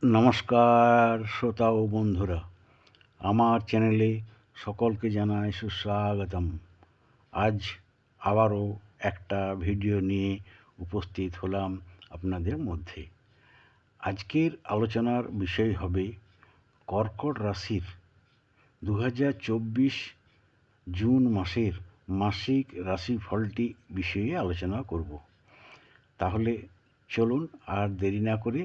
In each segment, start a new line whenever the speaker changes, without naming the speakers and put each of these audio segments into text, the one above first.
নমস্কার শ্রোতা ও বন্ধুরা, আমার চ্যানেলে সকলকে জানাই সুস্বাগতম। আজ আবারও একটা ভিডিও নিয়ে উপস্থিত হলাম আপনাদের মধ্যে। আজকের আলোচনার বিষয় হবে কর্কট রাশির 2024 জুন মাসের মাসিক রাশিফলটি বিষয়ে আলোচনা করব। তাহলে চলুন আর দেরি না করে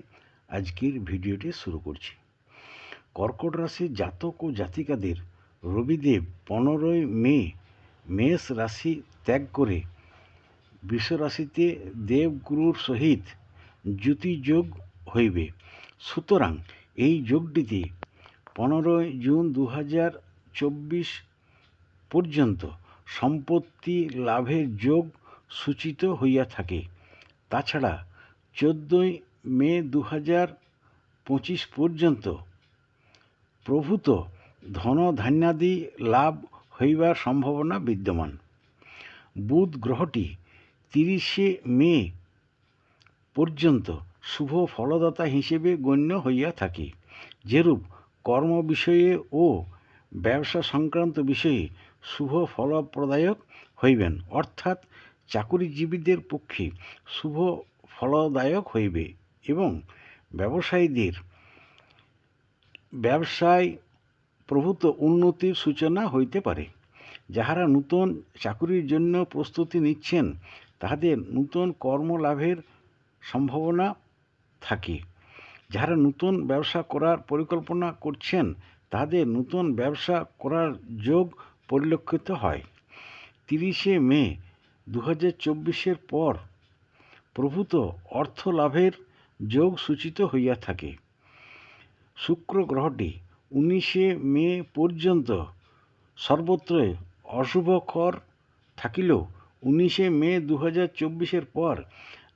আজকের ভিডিওটি শুরু করছি। কর্কট রাশির জাতক ও জাতিকাদের রবিদেব 15 মে মেষ রাশি ত্যাগ করে বৃষ রাশিতে দেবগুরুর সহিত জ্যোতিযোগ হইবে। সুতরাং এই যোগটিতে 15 জুন 2024 পর্যন্ত সম্পত্তি লাভের যোগ সূচিত হইয়া থাকে। তাছাড়া 14 মে 2025 পর্যন্ত প্রভূত ধনধান্যাদি লাভ হইবার সম্ভাবনা বিদ্যমান। বুধ গ্রহটি 30 মে পর্যন্ত শুভ ফলদাতা হিসেবে গণ্য হইয়া থাকে। যেরূপ কর্ম বিষয়ে ও ব্যবসা সংক্রান্ত বিষয়ে শুভ ফলপ্রদায়ক হইবেন, অর্থাৎ চাকুরিজীবীদের পক্ষে শুভ ফলদায়ক হইবে এবং ব্যবসায়ীদের ব্যবসায় প্রভূত উন্নতির সূচনা হইতে পারে। যাহারা নূতন চাকুরির জন্য প্রস্তুতি নিচ্ছেন তাহাদের নূতন কর্মলাভের সম্ভাবনা থাকে। যাহারা নূতন ব্যবসা করার পরিকল্পনা করছেন তাহাদের নূতন ব্যবসা করার যোগ পরিলক্ষিত হয়। 30 মে 2024 পর প্রভূত অর্থ লাভের যোগ সূচিত হইয়া থাকে। শুক্র গ্রহটি 19 মে পর্যন্ত সর্বত্রই অশুভকর থাকিলেও 19 মে 2024 পর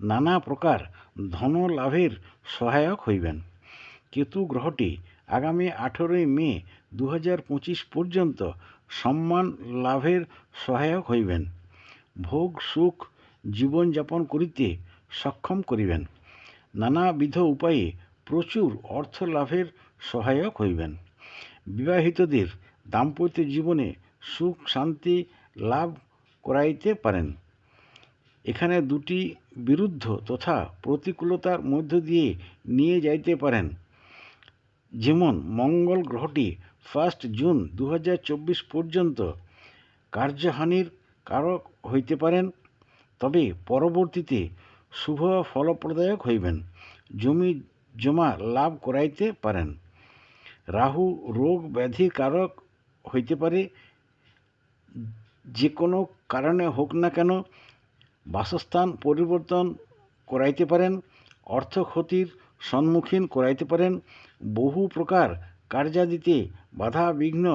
নানা প্রকার ধন লাভের সহায়ক হইবেন। কেতু গ্রহটি আগামী 18 মে 2025 পর্যন্ত সম্মান লাভের সহায়ক হইবেন। ভোগ সুখ জীবনযাপন করিতে সক্ষম করিবেন। নানাবিধ উপায়ে প্রচুর অর্থ লাভের সহায়ক হইবেন। বিবাহিতদের দাম্পত্য জীবনে সুখ শান্তি লাভ করাইতে পারেন। এখানে দুটি বিরুদ্ধ তথা প্রতিকূলতার মধ্য দিয়ে নিয়ে যাইতে পারেন। যেমন মঙ্গল গ্রহটি 1 জুন 2024 পর্যন্ত কার্যহানির কারক হইতে পারেন, তবে পরবর্তীতে শুভ ফলপ্রদায়ক হইবেন। জমি জমা লাভ করাইতে পারেন। রাহু রোগ ব্যাধির কারক হইতে পারে। যে কোনো কারণে হোক না কেন বাসস্থান পরিবর্তন করাইতে পারেন। অর্থ ক্ষতির সম্মুখীন করাইতে পারেন। বহু প্রকার কার্যাদিতে বাধা বিঘ্ন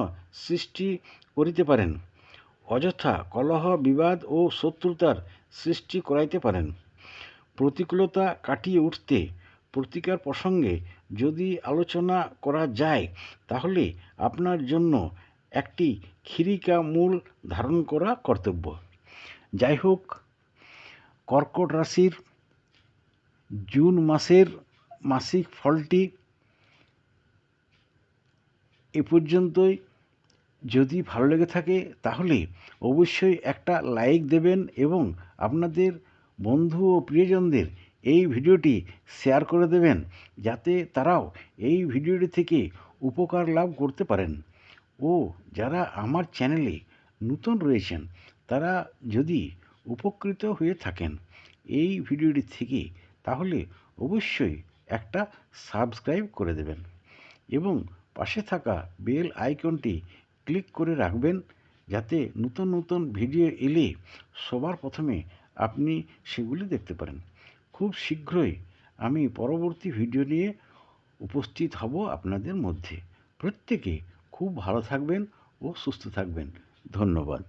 সৃষ্টি করিতে পারেন। অযথা কলহ বিবাদ ও শত্রুতার সৃষ্টি করাইতে পারেন। প্রতিকূলতা কাটিয়ে উঠতে প্রতিকার প্রসঙ্গে যদি আলোচনা করা যায় তাহলে আপনার জন্য একটি খিরিকা মূল ধারণ করা কর্তব্য। যাই হোক, কর্কট রাশির জুন মাসের মাসিক ফলটি এ পর্যন্তই। যদি ভালো লেগে থাকে তাহলে অবশ্যই একটা লাইক দেবেন এবং আপনাদের বন্ধু ও প্রিয়জনদের এই ভিডিওটি শেয়ার করে দেবেন, যাতে তারাও এই ভিডিওটি থেকে উপকার লাভ করতে পারেন। ও যারা আমার চ্যানেলে নতুন রয়েছেন তারা যদি উপকৃত হয়ে থাকেন এই ভিডিওটি থেকে, তাহলে অবশ্যই একটা সাবস্ক্রাইব করে দেবেন এবং পাশে থাকা বেল আইকনটি ক্লিক করে রাখবেন, যাতে নতুন নতুন ভিডিও এলে সবার প্রথমে আপনি সেগুলি দেখতে পারেন। খুব শীঘ্রই আমি পরবর্তী ভিডিও নিয়ে উপস্থিত হব আপনাদের মধ্যে। প্রত্যেকে খুব ভালো থাকবেন ও সুস্থ থাকবেন। ধন্যবাদ।